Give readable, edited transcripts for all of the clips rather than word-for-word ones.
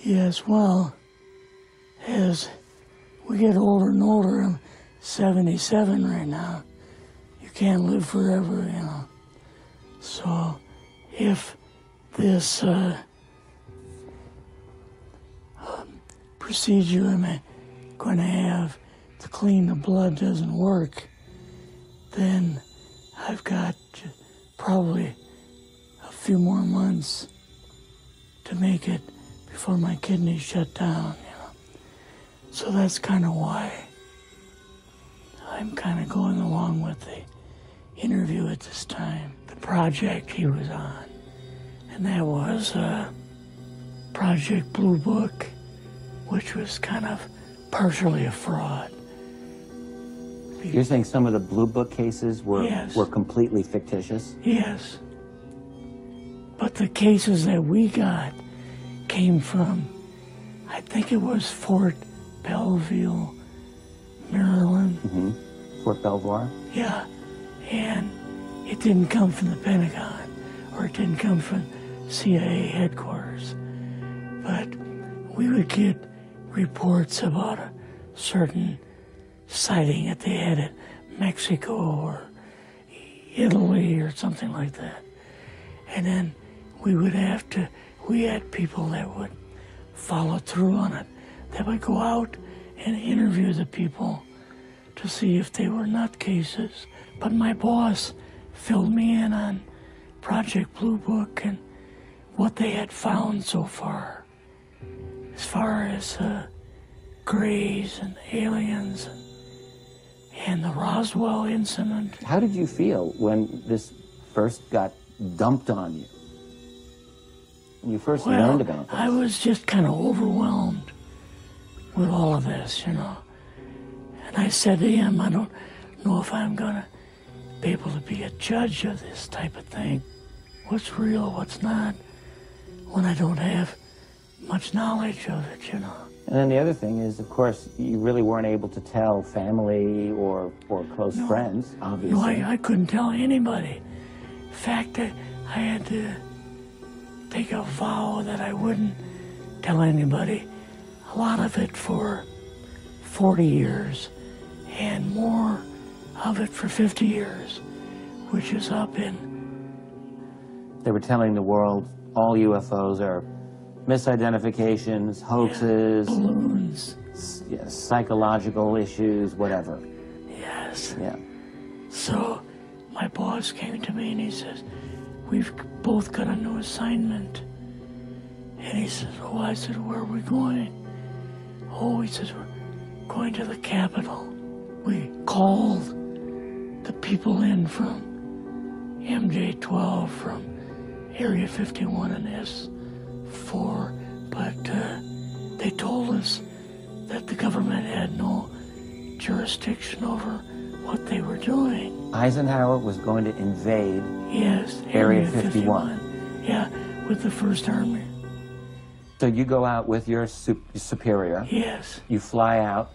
Yes, well, as we get older and older, I'm 77 right now. You can't live forever, you know. So if this procedure I'm going to have to clean the blood doesn't work, then I've got probably a few more months to make it before my kidneys shut down, you know. So that's kind of why I'm kind of going along with the interview at this time. The project he was on, and that was Project Blue Book, which was kind of partially a fraud. You're saying some of the Blue Book cases were, yes, were completely fictitious? Yes. But the cases that we got came from, I think it was Fort Belvoir, Maryland. Mm-hmm. Fort Belvoir? Yeah. And it didn't come from the Pentagon, or it didn't come from CIA headquarters. But we would get reports about a certain sighting that they had in Mexico or Italy or something like that. And then we had people that would follow through on it, that would go out and interview the people to see if they were nutcases. But my boss filled me in on Project Blue Book and what they had found so far, as far as grays and aliens and the Roswell incident. How did you feel when this first got dumped on you? When you first learned about this? I was just kind of overwhelmed with all of this, you know. And I said to him, I don't know if I'm going to be able to be a judge of this type of thing. What's real, what's not, when I don't have much knowledge of it, you know. And then the other thing is, of course, you really weren't able to tell family or close friends, obviously. No, I couldn't tell anybody. In fact, I had to take a vow that I wouldn't tell anybody. A lot of it for 40 years, and more of it for 50 years, which is up in... They were telling the world all UFOs are misidentifications, hoaxes, balloons, psychological issues, whatever. Yes. Yeah. So my boss came to me and he says, we've both got a new assignment. And he says, oh, I said, where are we going? Oh, he says, we're going to the Capitol. We called the people in from MJ-12, from Area 51 and S4, but they told us that the government had no jurisdiction over what they were doing. Eisenhower was going to invade, yes, Area 51. Yeah, with the First Army. So you go out with your superior. Yes. You fly out.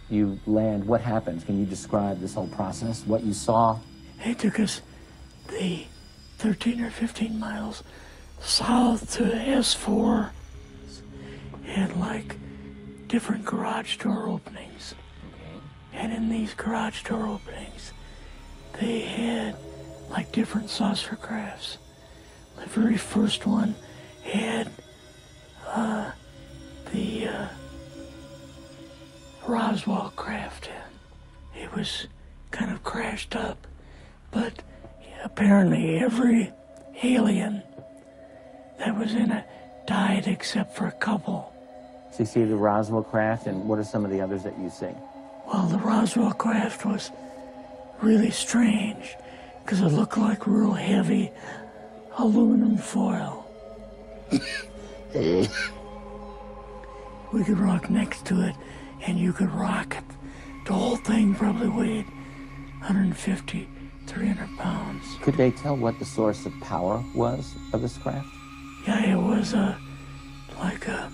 You land. What happens? Can you describe this whole process? What you saw? They took us the 13 or 15 miles south to S4 and like different garage door openings. And in these garage door openings, they had like different saucer crafts. The very first one had the Roswell craft in. It was kind of crashed up, but apparently every alien that was in it died except for a couple. So you see the Roswell craft, and what are some of the others that you see? Well, the Roswell craft was really strange because it looked like real heavy aluminum foil. We could rock next to it, and you could rock it. The whole thing probably weighed 150, 300 pounds. Could they tell what the source of power was of this craft? Yeah, it was like a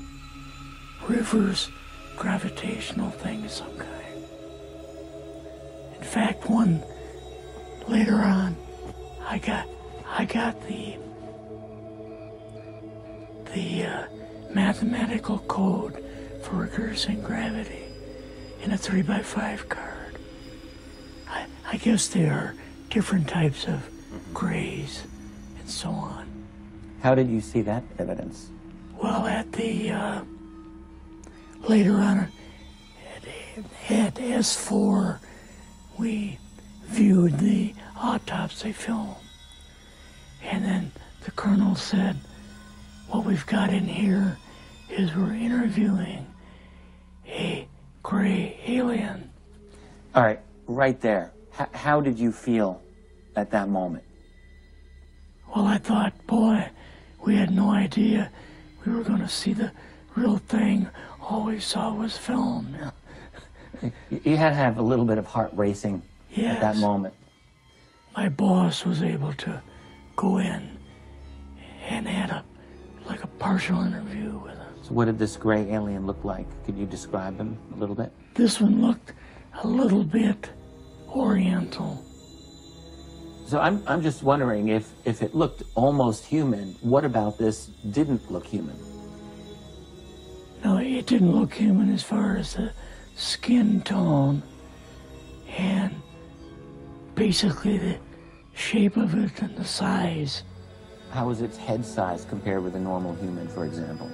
reverse gravitational thing of some kind. In fact, one later on, I got the mathematical code for reversing gravity in a 3x5 card. I guess there are different types of grays and so on. How did you see that evidence? Well, at the later on at S4, we viewed the autopsy film, and then the colonel said, "What we've got in here is we're interviewing a gray alien." All right, right there. How did you feel at that moment? Well, I thought, boy, we had no idea we were going to see the real thing. All we saw was film. You had to have a little bit of heart racing Yes. at that moment. My boss was able to go in and had a partial interview with us. So what did this gray alien look like? Could you describe him a little bit? This one looked a little bit oriental. So I'm just wondering if it looked almost human, what about this didn't look human? No, it didn't look human as far as the skin tone and basically the shape of it and the size. How was its head size compared with a normal human, for example?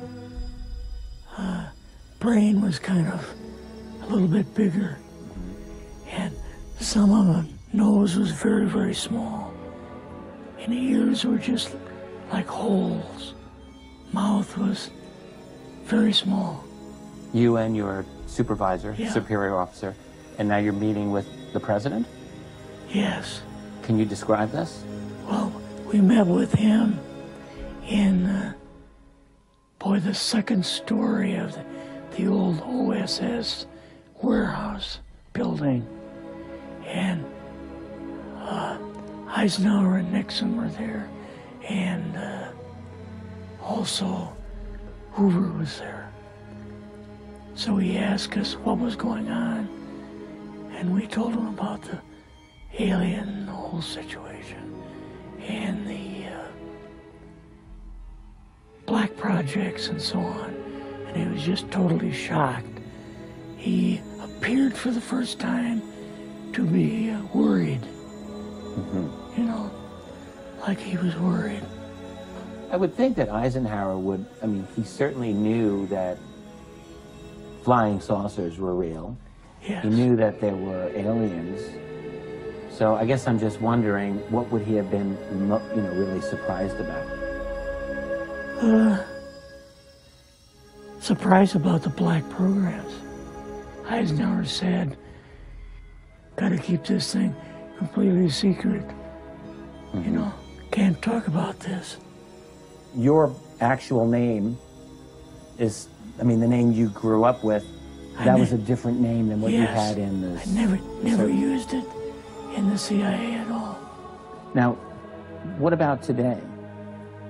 Brain was kind of a little bit bigger, and some of the nose was very, very small, and the ears were just like holes. Mouth was very small. You and your supervisor, Yeah. superior officer, and now you're meeting with the president? Yes. Can you describe this? Well, we met with him in, the second story of the old OSS warehouse building. And Eisenhower and Nixon were there, and also Hoover was there. So he asked us what was going on, and we told him about the alien and the whole situation, and the black projects and so on, and he was just totally shocked. He appeared for the first time to be worried, you know, like he was worried. I would think that Eisenhower would, he certainly knew that flying saucers were real. Yes. He knew that there were aliens. So I guess I'm just wondering, what would he have been, really surprised about? Surprised about the black programs. Eisenhower said, "Gotta keep this thing completely secret. You know, can't talk about this." Your actual name is, the name you grew up with, that was a different name than what you had in the... I never used it in the CIA at all. Now, what about today?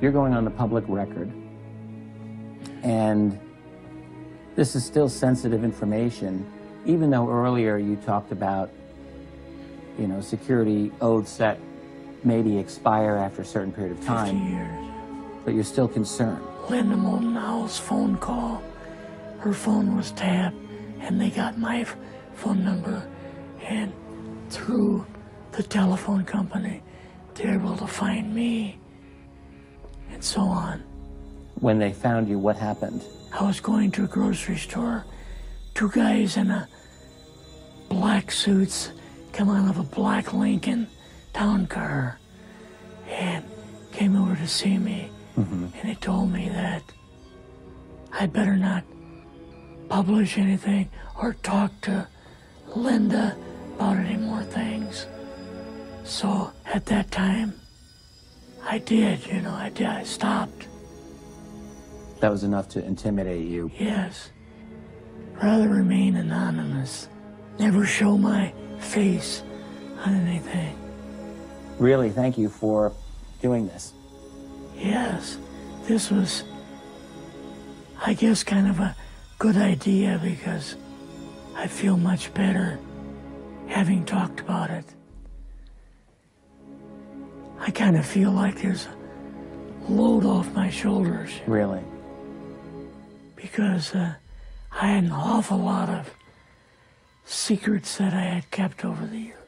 You're going on the public record, and this is still sensitive information, even though earlier you talked about, security oaths that maybe expire after a certain period of time. 50 years. But you're still concerned. Linda Moldenhau's phone call, her phone was tapped, and they got my phone number, and through the telephone company, they were able to find me, and so on. When they found you, what happened? I was going to a grocery store. Two guys in black suits come out of a black Lincoln town car and came over to see me. And they told me that I'd better not publish anything or talk to Linda about any more things. So at that time, I did, I stopped. That was enough to intimidate you. Yes. Rather remain anonymous. Never show my face on anything. Really, thank you for doing this. Yes. this was, I guess, kind of a good idea because I feel much better having talked about it. I kind of feel like there's a load off my shoulders. Really? Because I had an awful lot of secrets that I had kept over the years.